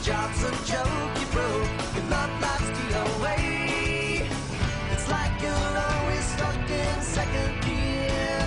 job's a joke, you broke. Your love life's the away. It's like you're always stuck in second gear.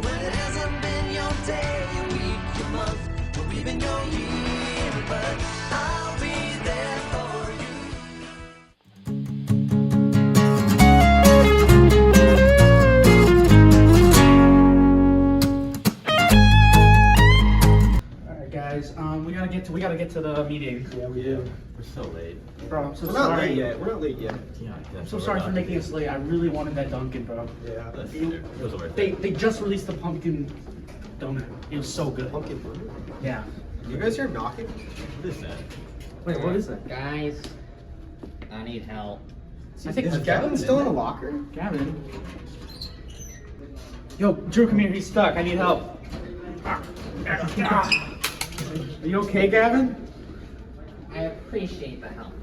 When it hasn't been your day, your week, your month, or even your year. But I'll be there for you. Alright guys, we gotta get to the meeting. Yeah, we do. We're so late. Bro, I'm so We're sorry. not late yet. We're not late yet. Yeah, I'm so sorry for making us late. I really wanted that Dunkin', bro. Yeah. It was worth it. They just released the pumpkin donut. It was so good. Pumpkin burger. Yeah. You guys hear knocking? What is that? Wait, what is that? Guys, I need help. I think Is it's Gavin still in the locker? Gavin. Yo, Drew, come here. He's stuck. I need help. Are you okay, Gavin? I appreciate the help.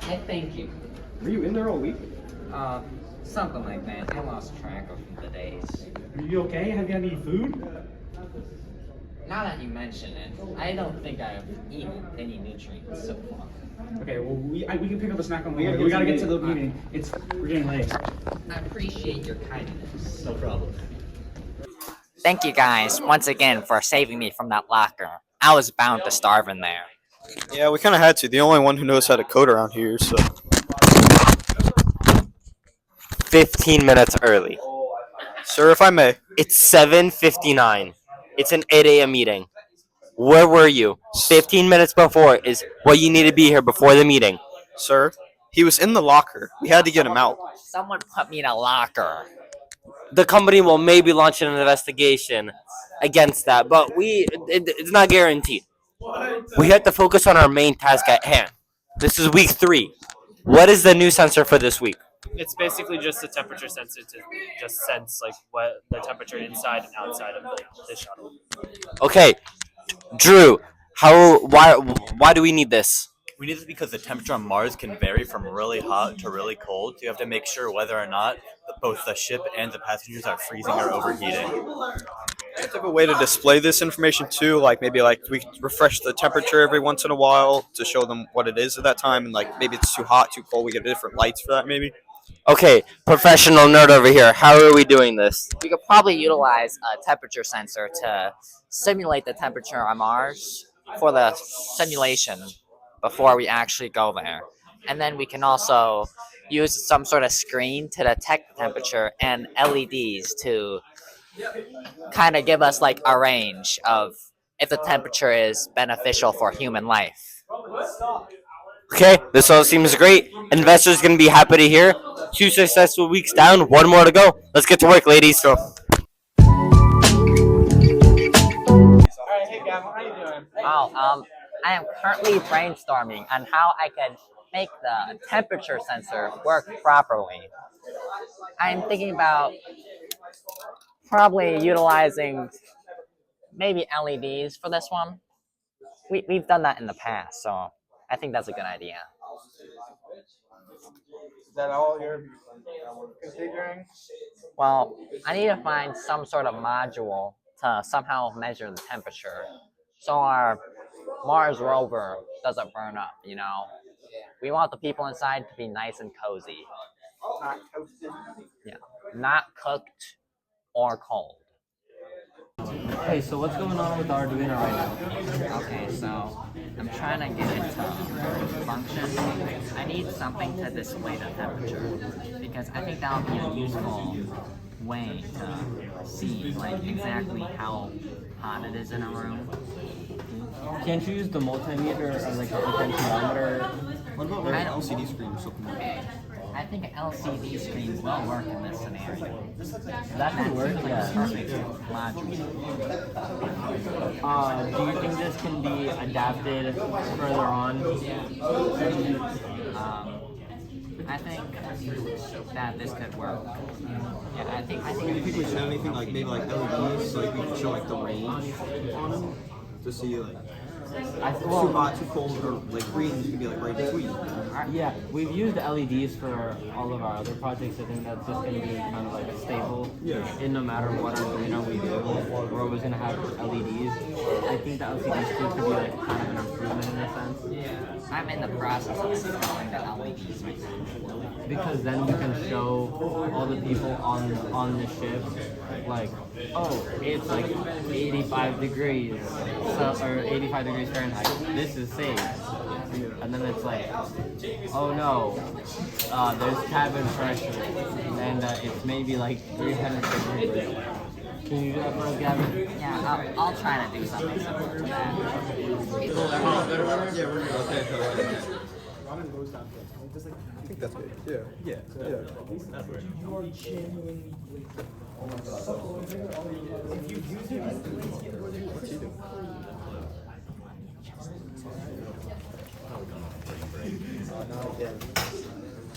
I thank you. Were you in there all week? Something like that. I lost track of the days. Are you okay? Have you had any food? Now that you mention it, I don't think I've eaten any nutrients so far. Okay, well we can pick up a snack on the We way. gotta We get gotta to get the to the meeting. We're getting late. I appreciate your kindness. No problem. Thank you guys once again for saving me from that locker. I was bound to starve in there. Yeah, we kind of had to. The only one who knows how to code around here, so. 15 minutes early. Sir, if I may. It's 7:59. It's an 8 a.m. meeting. Where were you? 15 minutes before is what you need to be here before the meeting. Sir, he was in the locker. We had to get him out. Someone put me in a locker. The company will maybe launch an investigation against that, but it's not guaranteed. We have to focus on our main task at hand. This is week 3. What is the new sensor for this week? It's basically just a temperature sensor to just sense like what the temperature inside and outside of the shuttle. Okay, Drew, why do we need this? We need this because the temperature on Mars can vary from really hot to really cold. So you have to make sure whether or not both the ship and the passengers are freezing or overheating. We have to have a way to display this information too, like maybe like we refresh the temperature every once in a while to show them what it is at that time, and like maybe it's too hot, too cold, we get different lights for that maybe. Okay, professional nerd over here. How are we doing this? We could probably utilize a temperature sensor to simulate the temperature on Mars for the simulation before we actually go there. And then we can also use some sort of screen to detect the temperature and LEDs to kind of give us like a range of if the temperature is beneficial for human life. Okay, this all seems great. Investors going to be happy to hear. 2 successful weeks down, 1 more to go. Let's get to work, ladies. Alright, hey Gavin, how you doing? I am currently brainstorming on how I can make the temperature sensor work properly. I'm thinking about probably utilizing maybe LEDs for this one. We've done that in the past, so I think that's a good idea. Is that all you're configuring? Well, I need to find some sort of module to somehow measure the temperature so our Mars rover doesn't burn up, you know? We want the people inside to be nice and cozy. Not toasted. Yeah, not cooked or cold. Hey, so what's going on with Arduino right now? Okay, so I'm trying to get it to function. I need something to display the temperature because I think that would be a useful way to see like exactly how hot it is in a room. Can't you use the multimeter or like the potentiometer? What about like an LCD screen or something like that? I think an LCD screen will work in this scenario. That could work, yeah. Perfect module. Do you think this can be adapted further on? I think that this could work. Yeah, I think Do you think we should have anything like maybe like LEDs so like we can show like the range on them to see like too hot, too cold, or like green could be like right between. Yeah, we've used LEDs for all of our other projects. I think that's just going to be kind of like a staple. Yeah. And no matter what Arduino we do, we're always going to have LEDs. I think the LCD screen could be like kind of an improvement in this I'm in the process of installing the LEDs right now. Because then we can show all the people on the ship, like, oh, it's like 85 degrees, or 85 degrees Fahrenheit. This is safe. And then it's like, oh no, there's cabin pressure, and it's maybe like 300 degrees. Can you do that for us, Gavin? Yeah, I'll try to do something similar to that. I think that's good. Yeah. What's he doing?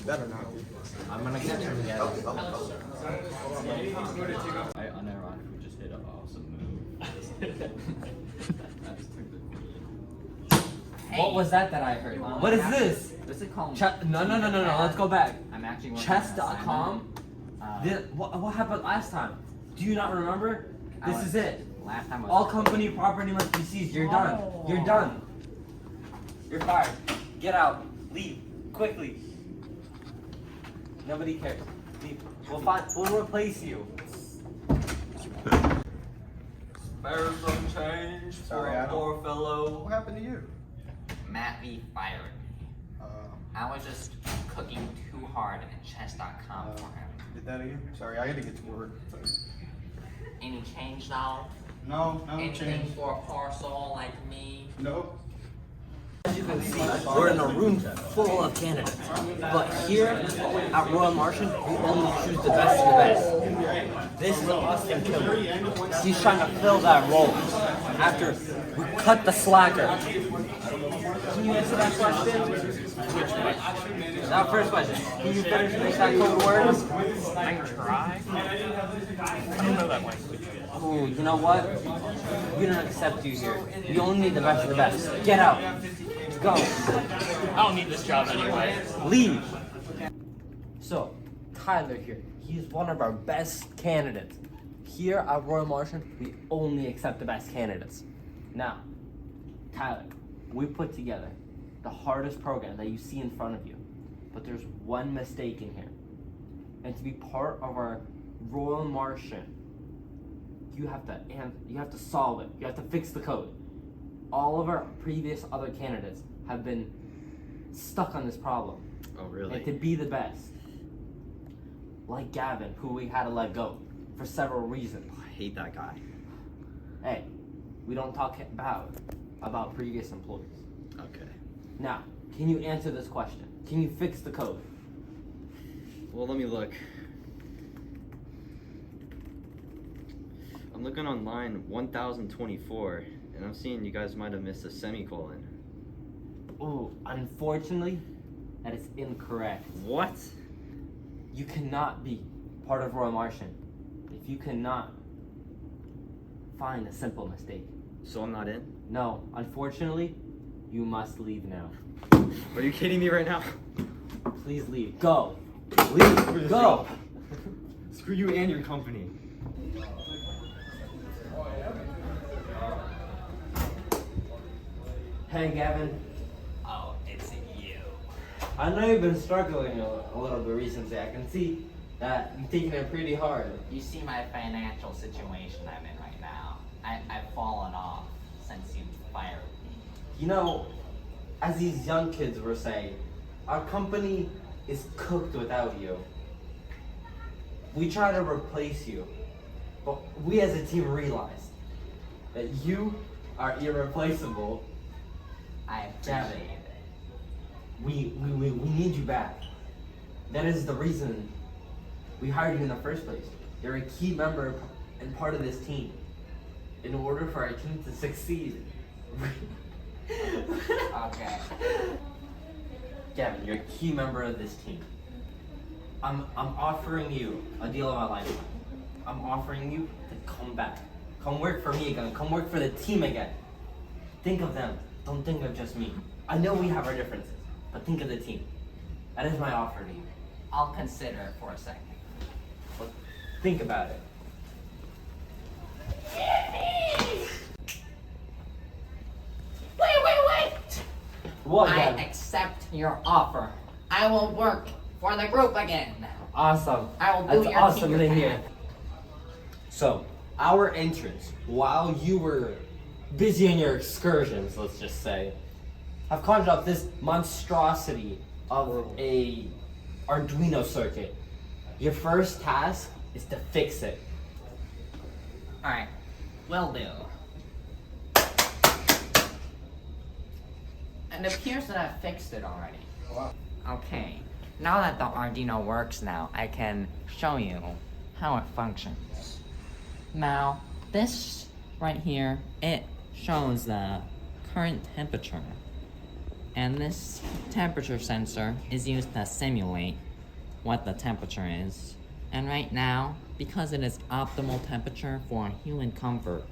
Better not. I'm gonna catch him again. I unironically just hit an awesome move. What was that I heard? What is this? What's it called? No, let's go back. I'm actually working Chess.com? What happened last time? Do you not remember? This is it. Last time was All company property must be seized. You're done. You're done. You're fired. Get out. Leave. Quickly. Nobody cares. Leave. We'll replace you. Spare some change for a poor fellow. What happened to you? Matt V fired me. I was just cooking too hard in chess.com for him. Did that again? Sorry, I gotta get to work. Any change now? No Anything change. for a poor soul like me? No. As you can see, we're in a room full of candidates. But here at Royal Martian, we only choose the best of the best. This is Austin Killer. He's trying to fill that role after we cut the slacker. Can you answer that question? That first question. Can you finish that code word? I can try. I don't know that language yet. Ooh, you know what? We don't accept you here. We only need the best of the best. Get out. Go. I don't need this job anyway. Leave. So, Tyler here. He's one of our best candidates. Here at Royal Martian, we only accept the best candidates. Now, Tyler, we put together the hardest program that you see in front of you. But there's one mistake in here. And to be part of our Royal Martian, you have to solve it. You have to fix the code. All of our previous other candidates have been stuck on this problem. Oh, really? And to be the best, like Gavin, who we had to let go for several reasons. I hate that guy. Hey, we don't talk about previous employees. Okay. Now, can you answer this question? Can you fix the code? Well, let me look. I'm looking on line 1024, and I'm seeing you guys might have missed a semicolon. Ooh, unfortunately, that is incorrect. What? You cannot be part of Royal Martian if you cannot find a simple mistake. So I'm not in? No, unfortunately, you must leave now. Are you kidding me right now? Please leave. Go. Leave. Go. Screw you and your company. Hey, Gavin. Oh, it's you. I know you've been struggling a little bit recently. I can see that you're taking it pretty hard. You see my financial situation I'm in right now. I've fallen off since you fired me. You know, as these young kids were saying, our company is cooked without you. We try to replace you, but we as a team realized that you are irreplaceable. I Gavin, appreciate it. we need you back. That is the reason we hired you in the first place. You're a key member and part of this team. In order for our team to succeed. Okay. Gavin, you're a key member of this team. I'm offering you a deal of my lifetime. I'm offering you to come back. Come work for me again. Come work for the team again. Think of them. Don't think of just me. I know we have our differences, but think of the team. That is my offer to you. I'll consider it for a second. But think about it. Wait! What? I Then? accept your offer. I will work for the group again. Awesome. I will do That's your awesome tinker to hear. pad. So, our entrance, while you were busy on your excursions, let's just say, I've conjured up this monstrosity of a Arduino circuit. Your first task is to fix it. Alright, will do. And it appears that I've fixed it already. Okay, now that the Arduino works now, I can show you how it functions. Now, this right here, it shows the current temperature. And this temperature sensor is used to simulate what the temperature is. And right now, because it is optimal temperature for human comfort,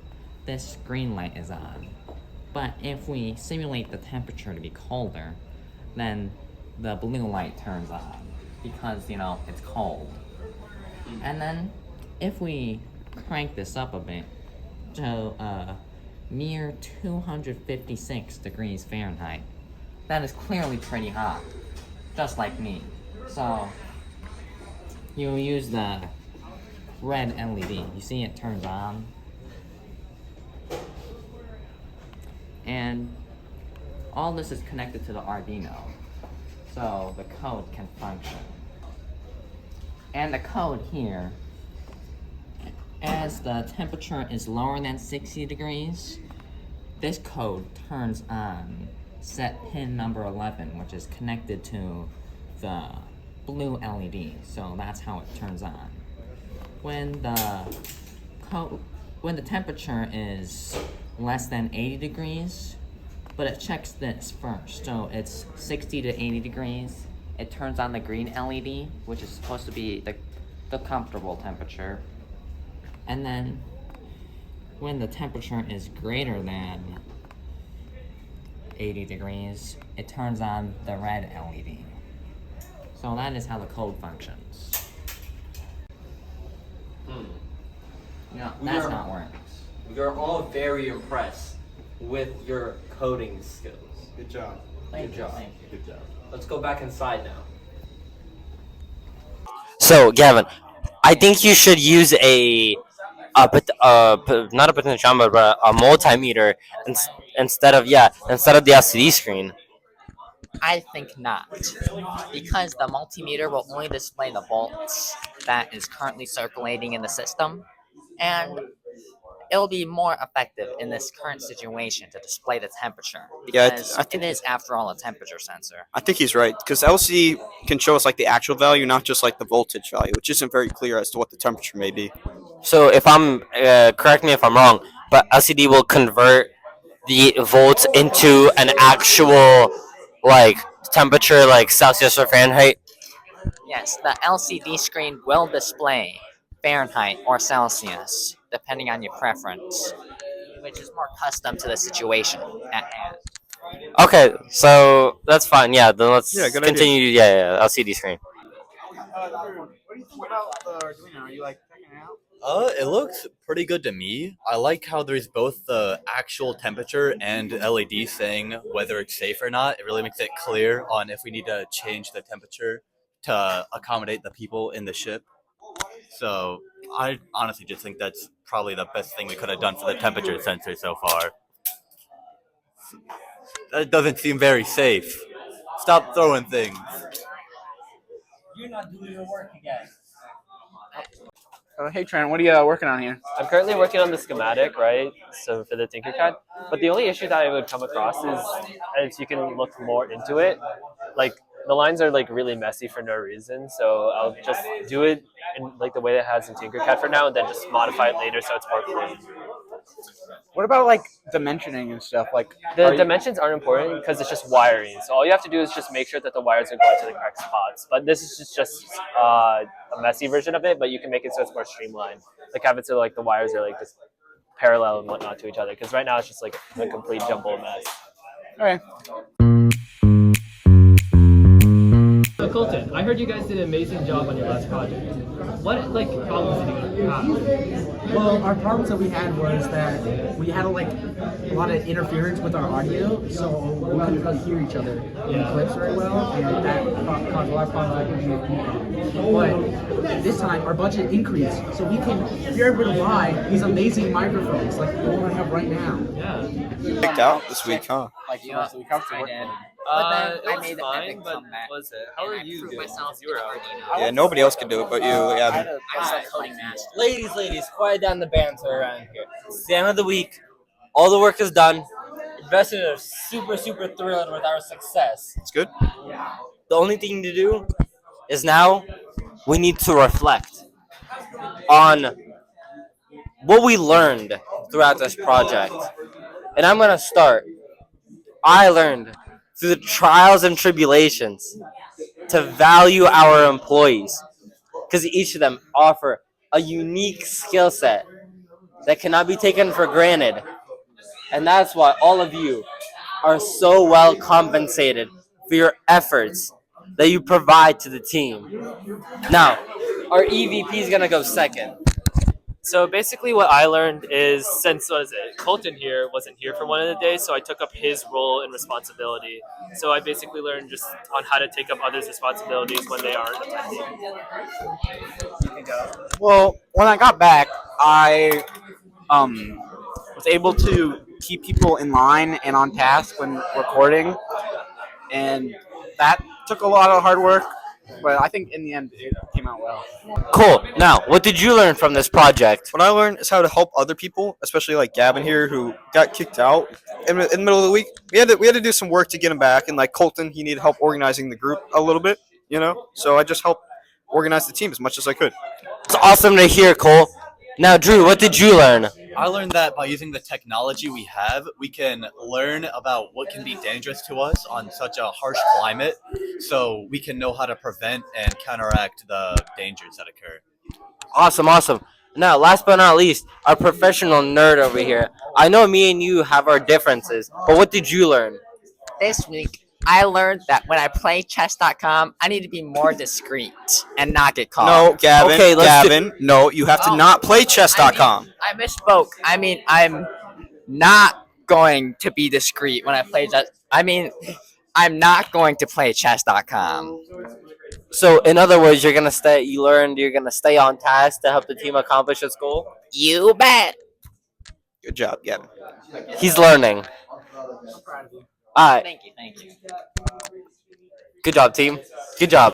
this green light is on. But if we simulate the temperature to be colder, then the blue light turns on because, you know, it's cold. And then if we crank this up a bit to a mere 256 degrees Fahrenheit, that is clearly pretty hot, just like me. So you use the red LED. You see it turns on. And all this is connected to the Arduino, so the code can function. And the code here, as the temperature is lower than 60 degrees, this code turns on set pin number 11, which is connected to the blue LED, so that's how it turns on. When the temperature is less than 80 degrees, but it checks this first, so it's 60 to 80 degrees, it turns on the green LED, which is supposed to be the comfortable temperature. And then when the temperature is greater than 80 degrees, it turns on the red LED. So that is how the code functions. No, that's not working. We are all very impressed with your coding skills. Good job. Thank you. Good job. Let's go back inside now. So, Gavin, I think you should use not a potentiometer, but a multimeter instead of the LCD screen. I think not, because the multimeter will only display the volts that is currently circulating in the system, and it'll be more effective in this current situation to display the temperature, because it is, after all, a temperature sensor. I think he's right because LCD can show us like the actual value, not just like the voltage value, which isn't very clear as to what the temperature may be. So, if I'm correct me if I'm wrong, but LCD will convert the volts into an actual like temperature, like Celsius or Fahrenheit. Yes, the LCD screen will display Fahrenheit or Celsius, depending on your preference, which is more custom to the situation at hand. Okay, so that's fine. Yeah, then let's good continue. Yeah, LCD screen. What do you think about the Arduino? Are you like checking it out? It looks pretty good to me. I like how there's both the actual temperature and LED saying whether it's safe or not. It really makes it clear on if we need to change the temperature to accommodate the people in the ship. So I honestly just think that's probably the best thing we could have done for the temperature sensor so far. That doesn't seem very safe. Stop throwing things. You're not doing your work again. Hey Trent, what are you working on here? I'm currently working on the schematic, right? So for the Tinkercad. But the only issue that I would come across is, as you can look more into it, like the lines are like really messy for no reason. So I'll just do it in like the way it has in Tinkercad for now, and then just modify it later so it's more clean. What about like dimensioning and stuff? Like The dimensions aren't important because it's just wiring. So all you have to do is just make sure that the wires are going to the correct spots. But this is just a messy version of it, but you can make it so it's more streamlined. Like have it so like the wires are like just parallel and whatnot to each other. Because right now it's just like a complete jumbled mess. Okay. Difficulty Colton, I heard you guys did an amazing job on your last project. What problems did you have? Well, our problems that we had was that we had a lot of interference with our audio, so we couldn't hear each other in the clips very well, and that caused a lot of problems with people. But this time, our budget increased, so we're able to buy these amazing microphones like the one I have right now. Yeah. Picked out this week, huh? Like, you know, so we come to work. But then It I was made the fine, epic but comeback. was it? How are you doing? Myself You were out. Yeah, nobody else could do it but you. Yeah. Ladies, quiet down the banter around here. It's the end of the week. All the work is done. Investors are super thrilled with our success. It's good. The only thing to do is now we need to reflect on what we learned throughout this project. And I'm going to start. I learned through the trials and tribulations to value our employees because each of them offer a unique skill set that cannot be taken for granted. And that's why all of you are so well compensated for your efforts that you provide to the team. Now, our EVP is going to go second. So basically, what I learned is since Colton here wasn't here for one of the days, so I took up his role and responsibility. So I basically learned just on how to take up others' responsibilities when they aren't attending. Well, when I got back, I was able to keep people in line and on task when recording, and that took a lot of hard work. But I think in the end, it came out well. Cool. Now, what did you learn from this project? What I learned is how to help other people, especially like Gavin here, who got kicked out in the middle of the week. We had to do some work to get him back, and like Colton, he needed help organizing the group a little bit, you know. So I just helped organize the team as much as I could. It's awesome to hear, Cole. Now, Drew, what did you learn? I learned that by using the technology we have, we can learn about what can be dangerous to us on such a harsh climate, so we can know how to prevent and counteract the dangers that occur. Awesome. Now, last but not least, our professional nerd over here. I know me and you have our differences, but what did you learn? This week, I learned that when I play chess.com, I need to be more discreet and not get caught. No, Gavin. Okay, Gavin. No, you have to not play chess.com. I misspoke. I mean, I'm not going to be discreet when I play chess. I mean, I'm not going to play chess.com. So, in other words, you're gonna stay on task to help the team accomplish its goal. You bet. Good job, Gavin. He's learning. All right. Thank you. Good job, team. Good job.